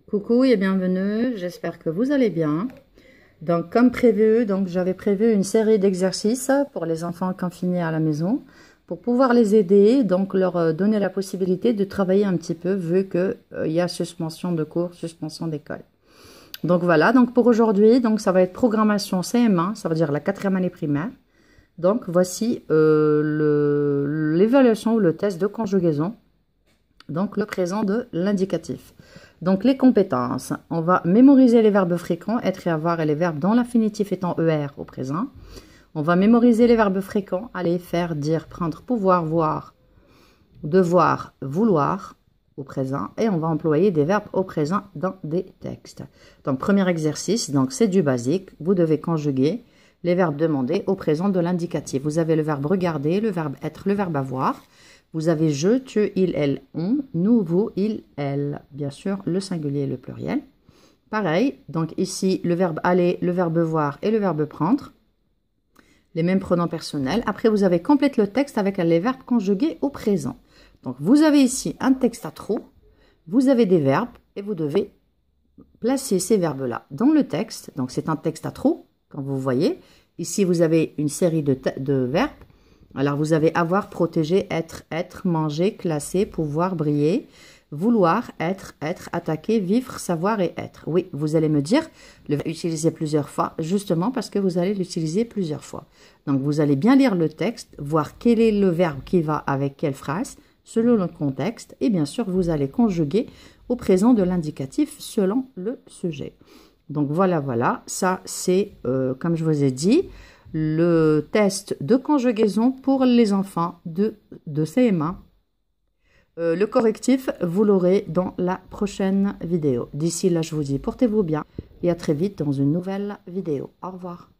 Coucou et bienvenue, j'espère que vous allez bien. Donc comme prévu, j'avais prévu une série d'exercices pour les enfants confinés à la maison pour pouvoir les aider, donc leur donner la possibilité de travailler un petit peu vu que il y a suspension de cours, suspension d'école. Donc voilà, donc pour aujourd'hui, ça va être programmation CM1, ça veut dire la 4e année primaire. Donc voici l'évaluation ou le test de conjugaison, donc le présent de l'indicatif. Donc, les compétences. On va mémoriser les verbes fréquents, être et avoir, et les verbes dont l'infinitif étant ER au présent. On va mémoriser les verbes fréquents, aller, faire, dire, prendre, pouvoir, voir, devoir, vouloir au présent. Et on va employer des verbes au présent dans des textes. Donc, premier exercice, c'est du basique. Vous devez conjuguer les verbes demandés au présent de l'indicatif. Vous avez le verbe regarder, le verbe être, le verbe avoir. Vous avez je, tu, il, elle, on, nous, vous, il, elle. Bien sûr, le singulier et le pluriel. Pareil, donc ici, le verbe aller, le verbe voir et le verbe prendre. Les mêmes pronoms personnels. Après, vous avez complète le texte avec les verbes conjugués au présent. Donc, vous avez ici un texte à trous. Vous avez des verbes et vous devez placer ces verbes-là dans le texte. Donc, c'est un texte à trous, comme vous voyez. Ici, vous avez une série de verbes. Alors, vous avez avoir, protéger, être, manger, classer, pouvoir, briller, vouloir, être, attaquer, vivre, savoir et être. Oui, vous allez me dire, utiliser plusieurs fois, justement parce que vous allez l'utiliser plusieurs fois. Donc, vous allez bien lire le texte, voir quel est le verbe qui va avec quelle phrase, selon le contexte. Et bien sûr, vous allez conjuguer au présent de l'indicatif selon le sujet. Donc, voilà, ça c'est, comme je vous ai dit, le test de conjugaison pour les enfants de CM1. Le correctif, vous l'aurez dans la prochaine vidéo. D'ici là, je vous dis portez-vous bien et à très vite dans une nouvelle vidéo. Au revoir.